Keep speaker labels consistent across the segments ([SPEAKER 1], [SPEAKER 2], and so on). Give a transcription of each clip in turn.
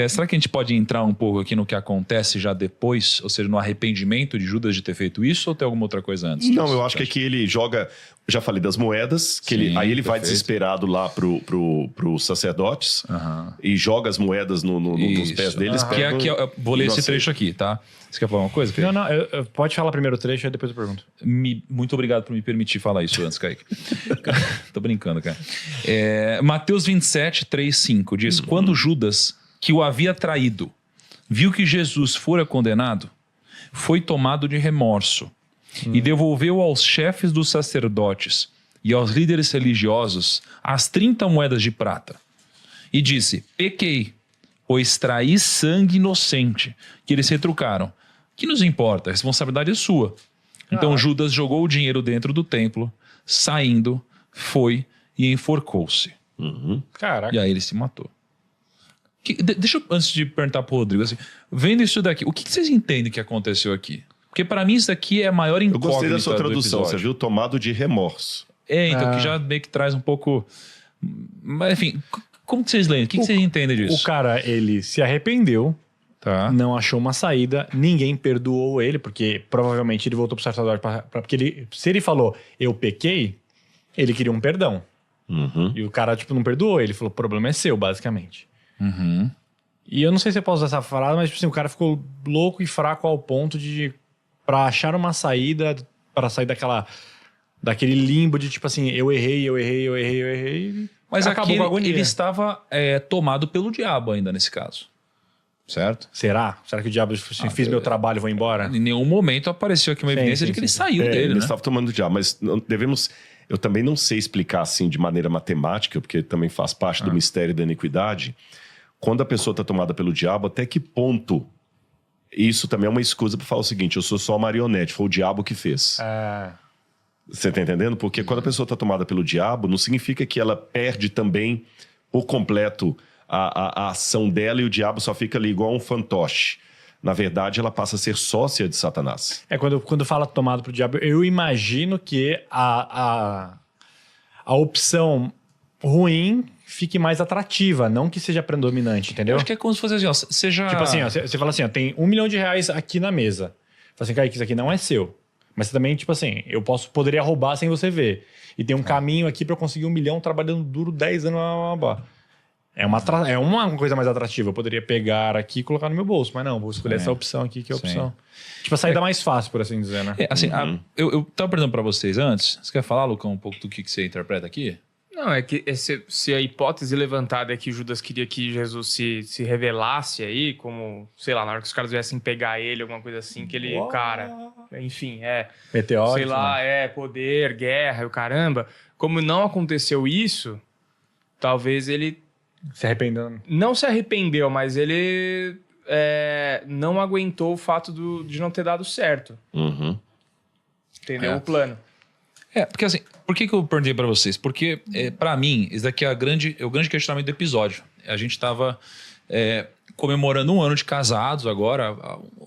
[SPEAKER 1] Será que a gente pode entrar um pouco aqui no que acontece já depois? Ou seja, no arrependimento de Judas de ter feito isso? Ou tem alguma outra coisa antes?
[SPEAKER 2] Não, eu acho que aqui ele joga... Já falei das moedas, que
[SPEAKER 1] Sim,
[SPEAKER 2] aí ele vai
[SPEAKER 1] perfeito.
[SPEAKER 2] desesperado lá pros sacerdotes e joga as moedas nos pés deles.
[SPEAKER 1] Eu vou ler esse trecho aqui, tá? Você quer falar uma coisa, Kaique?
[SPEAKER 3] Não, pode falar primeiro o trecho e depois eu pergunto.
[SPEAKER 1] Muito obrigado por me permitir falar isso antes, Kaique. Tô brincando, cara. Mateus 27, 3, 5 diz: Quando Judas, que o havia traído, viu que Jesus fora condenado, foi tomado de remorso e devolveu aos chefes dos sacerdotes e aos líderes religiosos as 30 moedas de prata. E disse: pequei, pois traí sangue inocente, que eles retrucaram. Que nos importa? A responsabilidade é sua. Então Judas jogou o dinheiro dentro do templo, saindo, foi e enforcou-se.
[SPEAKER 3] Caraca.
[SPEAKER 1] E aí ele se matou. Deixa eu, antes de perguntar pro Rodrigo, assim, vendo isso daqui, o que vocês entendem que aconteceu aqui? Porque para mim isso daqui é a maior incógnita.
[SPEAKER 2] Eu gostei da sua tradução,
[SPEAKER 1] do
[SPEAKER 2] você viu? Tomado de remorso.
[SPEAKER 1] Então que já meio que traz um pouco... Mas enfim, como que vocês leem? O que vocês entendem disso?
[SPEAKER 3] O cara, ele se arrependeu, não achou uma saída, ninguém perdoou ele, porque provavelmente ele voltou pro sacerdote porque se ele falou, eu pequei, ele queria um perdão. E o cara, tipo, não perdoou, ele falou, o problema é seu, basicamente. E eu não sei se eu posso usar essa frase, mas tipo assim, o cara ficou louco e fraco ao ponto de... Pra achar uma saída, pra sair daquele limbo de tipo assim, eu errei.
[SPEAKER 1] Mas aqui
[SPEAKER 3] com a agonia.
[SPEAKER 1] ele estava tomado pelo diabo ainda nesse caso. Certo?
[SPEAKER 3] Será? Será que o diabo disse, fiz meu trabalho e vou embora?
[SPEAKER 1] Em nenhum momento apareceu aqui uma evidência de que ele saiu dele,
[SPEAKER 2] ele
[SPEAKER 1] né?
[SPEAKER 2] estava tomando diabo, mas devemos... Eu também não sei explicar assim de maneira matemática, porque também faz parte do mistério da iniquidade. Quando a pessoa está tomada pelo diabo, até que ponto... Isso também é uma escusa para falar o seguinte, eu sou só marionete, foi o diabo que fez. Você tá entendendo? Porque quando a pessoa está tomada pelo diabo, não significa que ela perde também por completo a ação dela e o diabo só fica ali igual um fantoche. Na verdade, ela passa a ser sócia de Satanás.
[SPEAKER 3] Quando fala tomado pro diabo, eu imagino que a opção ruim fique mais atrativa, não que seja predominante, entendeu?
[SPEAKER 1] Eu acho que é como se fosse assim, ó, seja...
[SPEAKER 3] Tipo assim, ó, você fala assim, ó, tem R$1 milhão aqui na mesa. Fala assim, Kaique, isso aqui não é seu. Mas você também, tipo assim, poderia roubar sem você ver. E tem um caminho aqui pra eu conseguir 1 milhão trabalhando duro 10 anos. É uma coisa mais atrativa. Eu poderia pegar aqui e colocar no meu bolso, mas não, vou escolher essa opção aqui, que é a opção. Tipo, a saída mais fácil, por assim dizer, né?
[SPEAKER 1] Eu tava perguntando pra vocês antes, você quer falar, Lucão, um pouco do que você interpreta aqui?
[SPEAKER 4] Não, é que se a hipótese levantada é que Judas queria que Jesus se revelasse aí, como, sei lá, na hora que os caras viessem pegar ele, alguma coisa assim, que ele, cara, enfim,
[SPEAKER 3] meteoro,
[SPEAKER 4] sei lá, poder, guerra e o caramba. Como não aconteceu isso, talvez ele...
[SPEAKER 3] Se arrependeu.
[SPEAKER 4] Não se arrependeu, mas ele não aguentou o fato de não ter dado certo. Entendeu? O plano.
[SPEAKER 1] Porque assim, por que eu perguntei pra vocês? Porque, pra mim, isso daqui é o grande questionamento do episódio. A gente tava comemorando 1 ano de casados agora,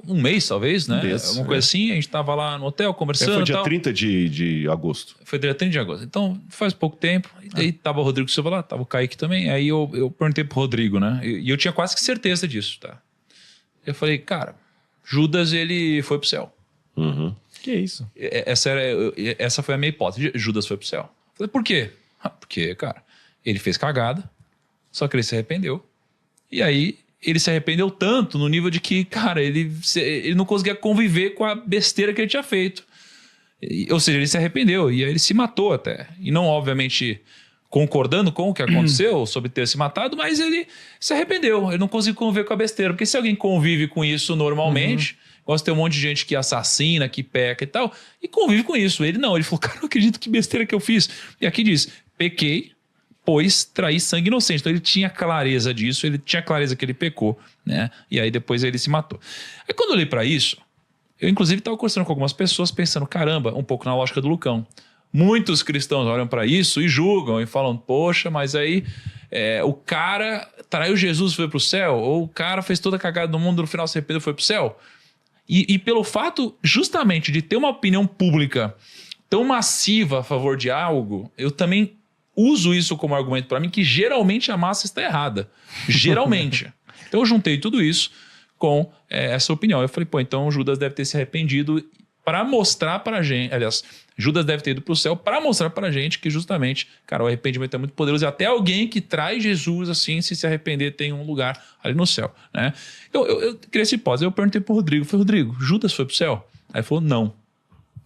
[SPEAKER 1] 1 mês talvez, né? Alguma coisa assim, a gente tava lá no hotel conversando.
[SPEAKER 2] Foi dia 30 de agosto.
[SPEAKER 1] Foi dia 30 de agosto. Então, faz pouco tempo. E daí tava o Rodrigo Silva lá, tava o Kaique também. Aí eu perguntei pro Rodrigo, né? E eu tinha quase que certeza disso, tá? Eu falei, cara, Judas, ele foi pro céu.
[SPEAKER 3] Que isso?
[SPEAKER 1] Essa foi a minha hipótese. Judas foi pro céu. Eu falei, por quê? Porque, cara, ele fez cagada, só que ele se arrependeu. E aí, ele se arrependeu tanto no nível de que, cara, ele não conseguia conviver com a besteira que ele tinha feito. Ou seja, ele se arrependeu e aí ele se matou até. E não, obviamente, concordando com o que aconteceu sobre ter se matado, mas ele se arrependeu. Ele não conseguiu conviver com a besteira. Porque se alguém convive com isso normalmente... Gosta de ter um monte de gente que assassina, que peca e tal, e convive com isso. Ele não, ele falou, cara, não acredito que besteira que eu fiz. E aqui diz, pequei, pois traí sangue inocente. Então ele tinha clareza disso, ele tinha clareza que ele pecou, né? E aí depois ele se matou. Aí quando eu olhei pra isso, eu inclusive estava conversando com algumas pessoas pensando, caramba, um pouco na lógica do Lucão. Muitos cristãos olham pra isso e julgam e falam, poxa, mas aí o cara traiu Jesus e foi pro céu? Ou o cara fez toda a cagada do mundo, no final se arrependeu e foi pro céu? E pelo fato, justamente, de ter uma opinião pública tão massiva a favor de algo, eu também uso isso como argumento para mim, que geralmente a massa está errada. Geralmente. Então eu juntei tudo isso com essa opinião. Eu falei, pô, então Judas deve ter se arrependido para mostrar para a gente, aliás, Judas deve ter ido para o céu para mostrar para a gente que justamente, cara, o arrependimento é muito poderoso e até alguém que traz Jesus assim, se arrepender, tem um lugar ali no céu, né? Então eu criei essa hipótese, eu perguntei pro Rodrigo, falei, Rodrigo, Judas foi pro céu? Aí ele falou, não.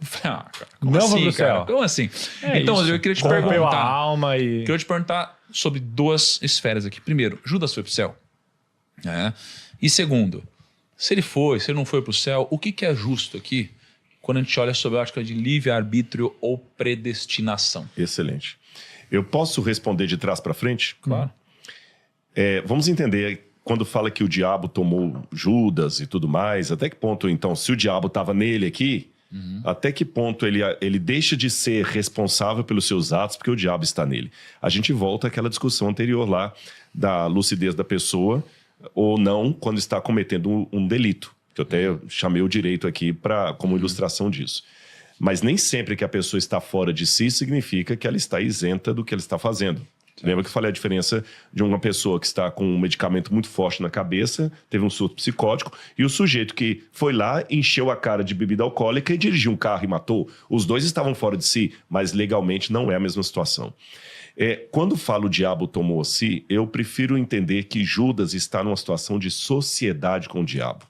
[SPEAKER 1] Eu falei, cara, como
[SPEAKER 3] não
[SPEAKER 1] assim,
[SPEAKER 3] foi pro
[SPEAKER 1] cara?
[SPEAKER 3] céu.
[SPEAKER 1] Como assim?
[SPEAKER 3] É
[SPEAKER 1] então,
[SPEAKER 3] isso.
[SPEAKER 1] eu queria te
[SPEAKER 3] Corrompeu
[SPEAKER 1] perguntar.
[SPEAKER 3] a alma e...
[SPEAKER 1] Queria te perguntar sobre duas esferas aqui. Primeiro, Judas foi pro céu? E segundo, se ele não foi pro céu, o que é justo aqui quando a gente olha sobre a ótica de livre-arbítrio ou predestinação?
[SPEAKER 2] Excelente. Eu posso responder de trás para frente?
[SPEAKER 1] Claro.
[SPEAKER 2] Vamos entender, quando fala que o diabo tomou Judas e tudo mais, até que ponto, então, se o diabo estava nele aqui, até que ponto ele deixa de ser responsável pelos seus atos porque o diabo está nele? A gente volta àquela discussão anterior lá da lucidez da pessoa ou não quando está cometendo um delito, que eu até chamei o direito aqui como ilustração disso. Mas nem sempre que a pessoa está fora de si significa que ela está isenta do que ela está fazendo. Lembra que eu falei a diferença de uma pessoa que está com um medicamento muito forte na cabeça, teve um surto psicótico, e o sujeito que foi lá, encheu a cara de bebida alcoólica e dirigiu um carro e matou. Os dois estavam fora de si, mas legalmente não é a mesma situação. Quando falo o diabo tomou a si, eu prefiro entender que Judas está numa situação de sociedade com o diabo.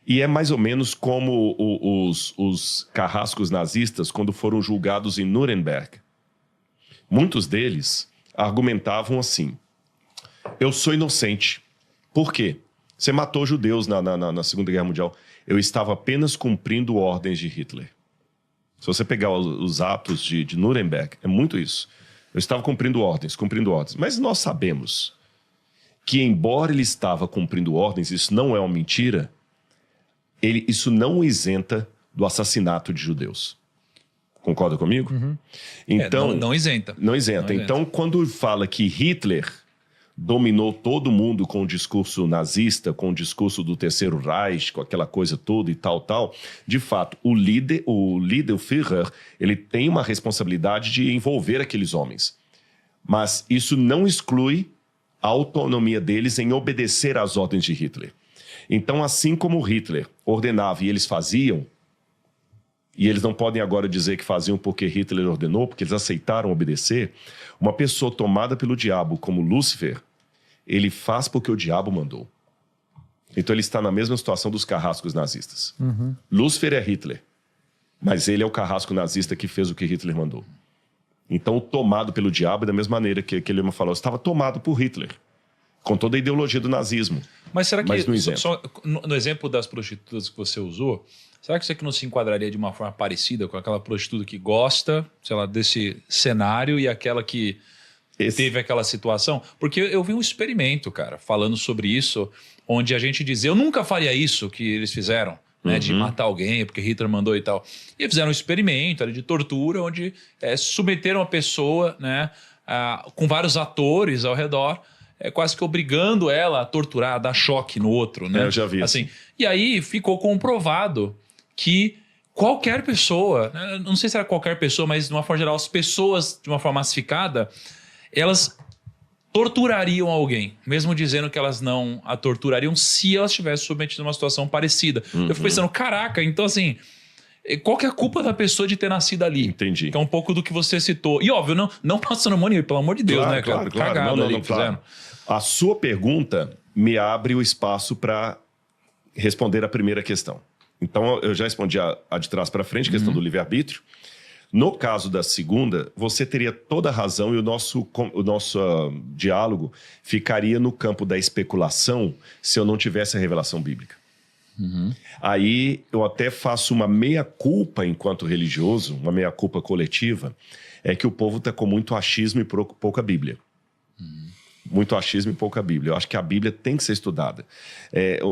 [SPEAKER 2] E é mais ou menos como os carrascos nazistas quando foram julgados em Nuremberg. Muitos deles argumentavam assim: eu sou inocente. Por quê? Você matou judeus na Segunda Guerra Mundial. Eu estava apenas cumprindo ordens de Hitler. Se você pegar os atos de Nuremberg, é muito isso. Eu estava cumprindo ordens. Mas nós sabemos que, embora ele estava cumprindo ordens, isso não é uma mentira, isso não o isenta do assassinato de judeus. Concorda comigo? Então,
[SPEAKER 1] não isenta.
[SPEAKER 2] Não isenta. Então, quando fala que Hitler dominou todo mundo com o discurso nazista, com o discurso do Terceiro Reich, com aquela coisa toda e tal, de fato, o líder, o Führer, ele tem uma responsabilidade de envolver aqueles homens. Mas isso não exclui a autonomia deles em obedecer às ordens de Hitler. Então, assim como Hitler ordenava e eles faziam, e eles não podem agora dizer que faziam porque Hitler ordenou, porque eles aceitaram obedecer, uma pessoa tomada pelo diabo como Lúcifer, ele faz porque o diabo mandou. Então ele está na mesma situação dos carrascos nazistas. Lúcifer é Hitler, mas ele é o carrasco nazista que fez o que Hitler mandou. Então, tomado pelo diabo, da mesma maneira que ele falou, estava tomado por Hitler, com toda a ideologia do nazismo.
[SPEAKER 1] Mas será que,
[SPEAKER 2] no
[SPEAKER 1] no exemplo das prostitutas que você usou, será que isso aqui não se enquadraria de uma forma parecida com aquela prostituta que gosta, sei lá, desse cenário e aquela que teve aquela situação? Porque eu vi um experimento, cara, falando sobre isso, onde a gente dizia, eu nunca faria isso que eles fizeram, né, de matar alguém porque Hitler mandou e tal. E fizeram um experimento ali, de tortura, onde submeteram a pessoa, né, com vários atores ao redor, quase que obrigando ela a torturar, a dar choque no outro, né?
[SPEAKER 2] Eu já vi
[SPEAKER 1] assim. E aí ficou comprovado que qualquer pessoa, né, não sei se era qualquer pessoa, mas de uma forma geral, as pessoas, de uma forma massificada, elas torturariam alguém, mesmo dizendo que elas não a torturariam se elas estivessem submetidas a uma situação parecida. Eu fico pensando, caraca, então assim, qual que é a culpa da pessoa de ter nascido ali?
[SPEAKER 2] Entendi.
[SPEAKER 1] Que é um pouco do que você citou. E óbvio, não passando mão, pelo amor de Deus,
[SPEAKER 2] Claro,
[SPEAKER 1] né?
[SPEAKER 2] claro.
[SPEAKER 1] Cagada
[SPEAKER 2] Não,
[SPEAKER 1] ali que fizeram.
[SPEAKER 2] A sua pergunta me abre o espaço para responder a primeira questão. Então, eu já respondi a de trás para frente, a questão do livre-arbítrio. No caso da segunda, você teria toda a razão e o nosso diálogo ficaria no campo da especulação se eu não tivesse a revelação bíblica. Aí eu até faço uma meia-culpa enquanto religioso, uma meia-culpa coletiva, é que o povo está com muito achismo e pouca Bíblia. Muito achismo e pouca Bíblia. Eu acho que a Bíblia tem que ser estudada.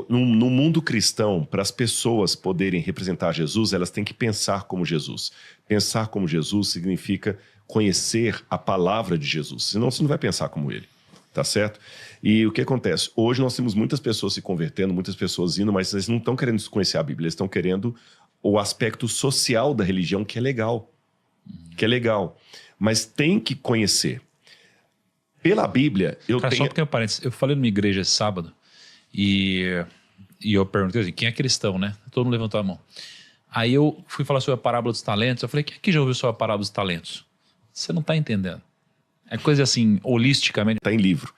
[SPEAKER 2] No mundo cristão, para as pessoas poderem representar Jesus, elas têm que pensar como Jesus. Pensar como Jesus significa conhecer a palavra de Jesus. Senão você não vai pensar como ele. Tá certo? E o que acontece? Hoje nós temos muitas pessoas se convertendo, muitas pessoas indo, mas eles não estão querendo conhecer a Bíblia. Eles estão querendo o aspecto social da religião, que é legal. Que é legal. Mas tem que conhecer. Pela Bíblia, eu
[SPEAKER 1] Cara,
[SPEAKER 2] tenho...
[SPEAKER 1] só um pequeno parênteses. Eu falei numa igreja esse sábado e eu perguntei assim, quem é cristão, né? Todo mundo levantou a mão. Aí eu fui falar sobre a parábola dos talentos. Eu falei, quem aqui já ouviu sobre a parábola dos talentos? Você não tá entendendo. É coisa assim, holisticamente.
[SPEAKER 2] Está em livro.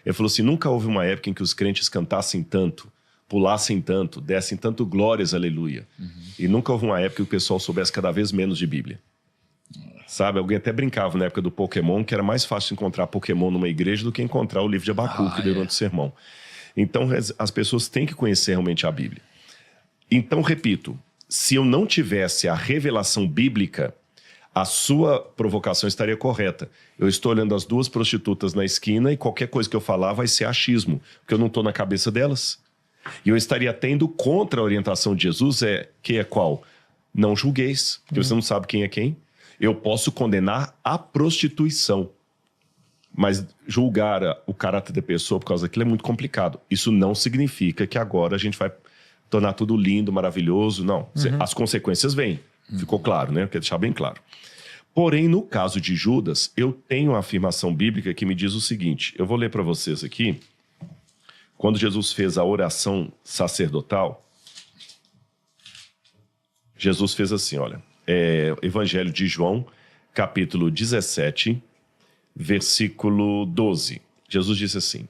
[SPEAKER 2] Ele falou assim, nunca houve uma época em que os crentes cantassem tanto, pulassem tanto, dessem tanto glórias, aleluia. E nunca houve uma época que o pessoal soubesse cada vez menos de Bíblia. Sabe, alguém até brincava na época do Pokémon, que era mais fácil encontrar Pokémon numa igreja do que encontrar o livro de Abacuque durante o sermão. Então, as pessoas têm que conhecer realmente a Bíblia. Então, repito, se eu não tivesse a revelação bíblica, a sua provocação estaria correta. Eu estou olhando as duas prostitutas na esquina e qualquer coisa que eu falar vai ser achismo, porque eu não estou na cabeça delas. E eu estaria tendo contra a orientação de Jesus, que é qual? Não julgueis, porque você não sabe quem é quem. Eu posso condenar a prostituição, mas julgar o caráter da pessoa por causa daquilo é muito complicado. Isso não significa que agora a gente vai tornar tudo lindo, maravilhoso. Não, as consequências vêm. Ficou claro, né? Eu quero deixar bem claro. Porém, no caso de Judas, eu tenho uma afirmação bíblica que me diz o seguinte. Eu vou ler para vocês aqui. Quando Jesus fez a oração sacerdotal, Jesus fez assim, olha. Evangelho de João, capítulo 17, versículo 12. Jesus disse assim,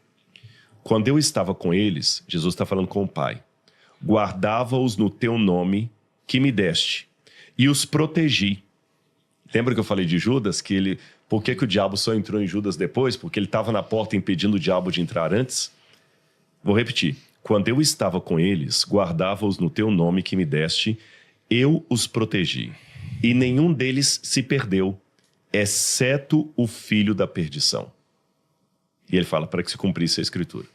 [SPEAKER 2] quando eu estava com eles, Jesus está falando com o Pai, guardava-os no teu nome que me deste e os protegi. Lembra que eu falei de Judas? Por que o diabo só entrou em Judas depois? Porque ele estava na porta impedindo o diabo de entrar antes? Vou repetir. Quando eu estava com eles, guardava-os no teu nome que me deste, eu os protegi. E nenhum deles se perdeu, exceto o filho da perdição. E ele fala, para que se cumprisse a Escritura.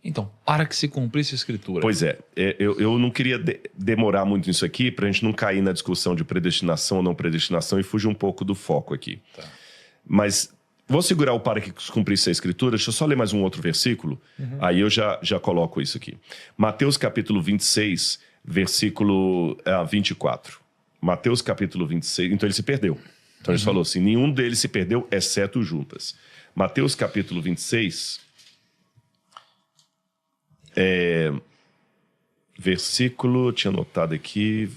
[SPEAKER 1] Então, para que se cumprisse a Escritura.
[SPEAKER 2] Pois é, eu não queria demorar muito nisso aqui, para a gente não cair na discussão de predestinação ou não predestinação e fugir um pouco do foco aqui. Tá. Mas vou segurar o para que se cumprisse a Escritura, deixa eu só ler mais um outro versículo, aí eu já coloco isso aqui. Mateus capítulo 26, versículo 24. Mateus capítulo 26, então ele se perdeu. Então ele falou assim, nenhum deles se perdeu, exceto Judas. Mateus capítulo 26, versículo, tinha anotado aqui,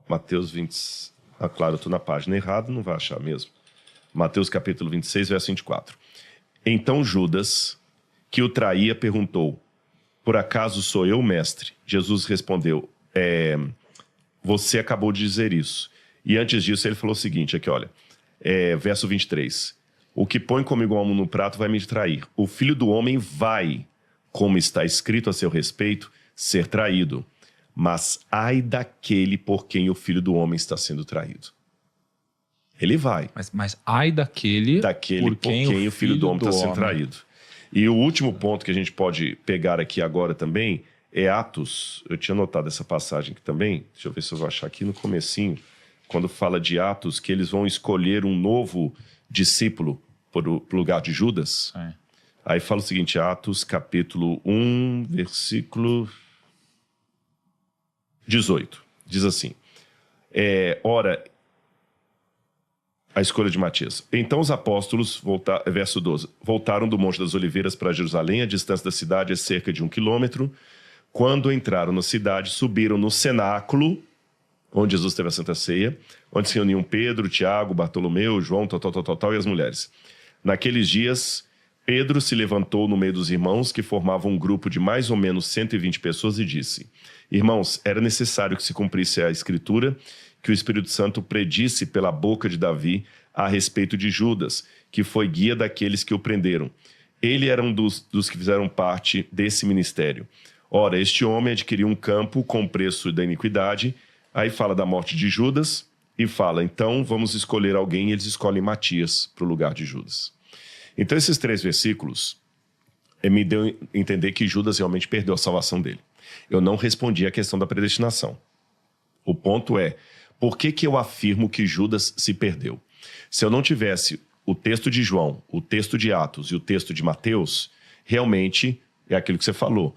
[SPEAKER 2] Mateus 20, claro, eu estou na página errada, não vai achar mesmo. Mateus capítulo 26, verso 24. Então Judas, que o traía, perguntou, por acaso sou eu, mestre? Jesus respondeu, você acabou de dizer isso. E antes disso ele falou o seguinte, aqui olha, verso 23. O que põe comigo a mão no prato vai me trair. O filho do homem vai, como está escrito a seu respeito, ser traído. Mas ai daquele por quem o filho do homem está sendo traído. Ele vai.
[SPEAKER 1] Mas ai daquele
[SPEAKER 2] por quem o filho do homem está sendo traído. E o último ponto que a gente pode pegar aqui agora também é Atos. Eu tinha anotado essa passagem aqui também. Deixa eu ver se eu vou achar aqui no comecinho. Quando fala de Atos, que eles vão escolher um novo discípulo pro lugar de Judas. Aí fala o seguinte, Atos capítulo 1, versículo 18. Diz assim, ora, a escolha de Matias. Então os apóstolos, verso 12, voltaram do Monte das Oliveiras para Jerusalém, a distância da cidade é cerca de 1 quilômetro. Quando entraram na cidade, subiram no cenáculo, onde Jesus teve a Santa Ceia, onde se reuniam Pedro, Tiago, Bartolomeu, João, tal, e as mulheres. Naqueles dias, Pedro se levantou no meio dos irmãos, que formavam um grupo de mais ou menos 120 pessoas, e disse, irmãos, era necessário que se cumprisse a Escritura, que o Espírito Santo predisse pela boca de Davi a respeito de Judas, que foi guia daqueles que o prenderam. Ele era um dos que fizeram parte desse ministério. Ora, este homem adquiriu um campo com o preço da iniquidade. Aí fala da morte de Judas e fala, então vamos escolher alguém, e eles escolhem Matias para o lugar de Judas. Então esses 3 versículos me deu a entender que Judas realmente perdeu a salvação dele. Eu não respondi à questão da predestinação. O ponto é, por que eu afirmo que Judas se perdeu? Se eu não tivesse o texto de João, o texto de Atos e o texto de Mateus, realmente é aquilo que você falou.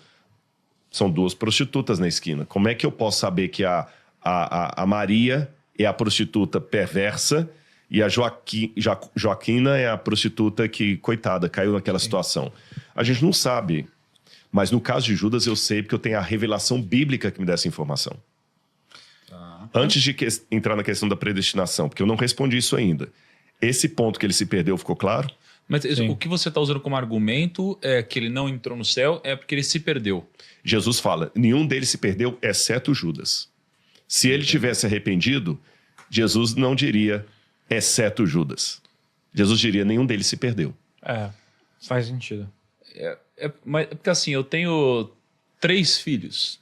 [SPEAKER 2] São 2 prostitutas na esquina. Como é que eu posso saber que a Maria é a prostituta perversa E a Joaquina é a prostituta que, coitada, caiu naquela situação. A gente não sabe, mas no caso de Judas eu sei porque eu tenho a revelação bíblica que me dá essa informação. Antes de entrar na questão da predestinação, porque eu não respondi isso ainda. Esse ponto que ele se perdeu ficou claro?
[SPEAKER 1] Mas o que você está usando como argumento é que ele não entrou no céu é porque ele se perdeu.
[SPEAKER 2] Jesus fala, nenhum deles se perdeu, exceto Judas. Se ele tivesse arrependido, Jesus não diria, exceto Judas. Jesus diria, nenhum deles se perdeu.
[SPEAKER 3] Faz sentido.
[SPEAKER 1] Mas, porque assim, eu tenho 3 filhos.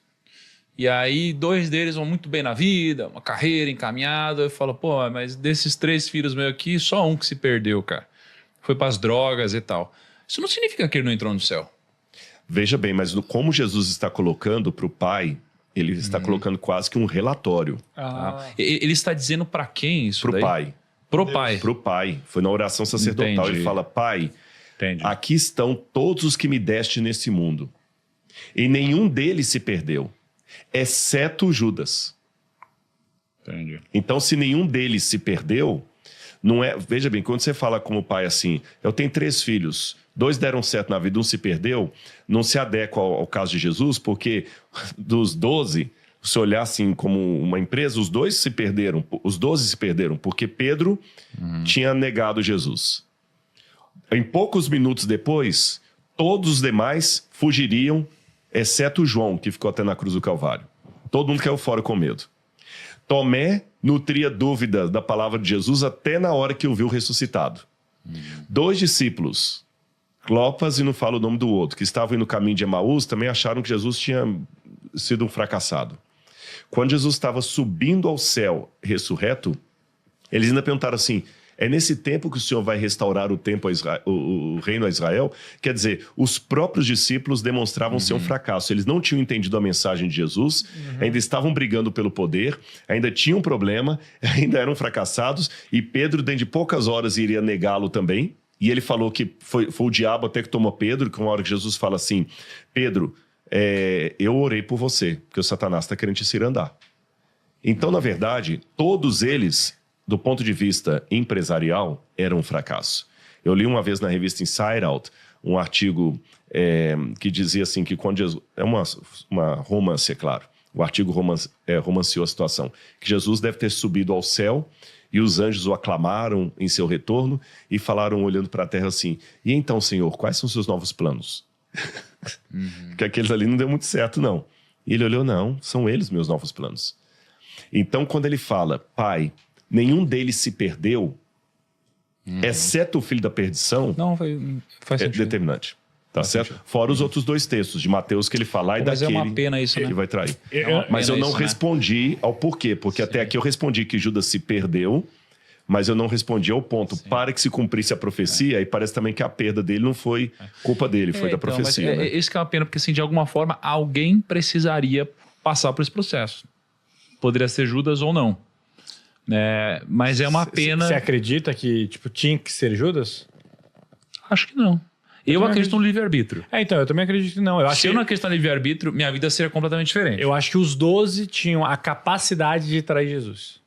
[SPEAKER 1] E aí 2 deles vão muito bem na vida, uma carreira encaminhada. Eu falo, pô, mas desses 3 filhos meus aqui, só um que se perdeu, cara. Foi para as drogas e tal. Isso não significa que ele não entrou no céu.
[SPEAKER 2] Veja bem, mas como Jesus está colocando para o pai, ele está colocando quase que um relatório.
[SPEAKER 1] Ele está dizendo para quem isso
[SPEAKER 2] Pro
[SPEAKER 1] daí?
[SPEAKER 2] pai.
[SPEAKER 1] Pro pai.
[SPEAKER 2] Pro pai. Foi na oração sacerdotal.
[SPEAKER 1] Entendi.
[SPEAKER 2] Ele fala, pai,
[SPEAKER 1] Entendi.
[SPEAKER 2] aqui estão todos os que me deste nesse mundo. E nenhum deles se perdeu, exceto Judas.
[SPEAKER 1] Entendi.
[SPEAKER 2] Então, se nenhum deles se perdeu, não é... Veja bem, quando você fala como pai assim, eu tenho 3 filhos, 2 deram certo na vida, 1 se perdeu, não se adequa ao caso de Jesus, porque dos 12, se olhar assim como uma empresa, os 2 se perderam, os 12 se perderam, porque Pedro tinha negado Jesus. Em poucos minutos depois, todos os demais fugiriam, exceto João, que ficou até na cruz do Calvário. Todo mundo caiu fora com medo. Tomé nutria dúvida da palavra de Jesus até na hora que o viu ressuscitado. 2 discípulos, Clopas e não falo o nome do outro, que estavam indo no caminho de Emaús, também acharam que Jesus tinha sido um fracassado. Quando Jesus estava subindo ao céu ressurreto, eles ainda perguntaram assim, é nesse tempo que o Senhor vai restaurar o reino a Israel? Quer dizer, os próprios discípulos demonstravam ser um fracasso. Eles não tinham entendido a mensagem de Jesus, ainda estavam brigando pelo poder, ainda tinham um problema, ainda eram fracassados, e Pedro, dentro de poucas horas, iria negá-lo também. E ele falou que foi o diabo até que tomou Pedro, que uma hora que Jesus fala assim, Pedro, eu orei por você, porque o Satanás está querendo te cirandar. Então, na verdade, todos eles, do ponto de vista empresarial, eram um fracasso. Eu li uma vez na revista Inside Out um artigo que dizia assim que quando Jesus... É uma romance, é claro. O artigo romanceou a situação. Que Jesus deve ter subido ao céu e os anjos o aclamaram em seu retorno e falaram olhando para a terra assim, e então, Senhor, quais são os seus novos planos? Porque aqueles ali não deu muito certo, não. E ele olhou, não, são eles meus novos planos. Então, quando ele fala, pai, nenhum deles se perdeu, exceto o filho da perdição,
[SPEAKER 1] Não, faz
[SPEAKER 2] é
[SPEAKER 1] sentido.
[SPEAKER 2] determinante. Tá certo? Fora os outros 2 textos de Mateus que ele fala, e
[SPEAKER 1] Mas
[SPEAKER 2] daquele
[SPEAKER 1] é uma pena isso, né?
[SPEAKER 2] que vai trair.
[SPEAKER 1] uma
[SPEAKER 2] Mas eu
[SPEAKER 1] pena
[SPEAKER 2] não
[SPEAKER 1] isso, né?
[SPEAKER 2] respondi ao porquê, porque até aqui eu respondi que Judas se perdeu, mas eu não respondi ao ponto para que se cumprisse a profecia, e parece também que a perda dele não foi culpa dele, foi da profecia.
[SPEAKER 1] Mas
[SPEAKER 2] né?
[SPEAKER 1] isso que é uma pena, porque assim, de alguma forma, alguém precisaria passar por esse processo. Poderia ser Judas ou não. Mas é uma pena...
[SPEAKER 3] Você acredita que tinha que ser Judas?
[SPEAKER 1] Acho que não. Eu acredito no livre-arbítrio.
[SPEAKER 3] Então, eu também acredito que não.
[SPEAKER 1] Se eu não acreditar no livre-arbítrio, minha vida seria completamente diferente.
[SPEAKER 3] Eu acho que os 12 tinham a capacidade de trair Jesus.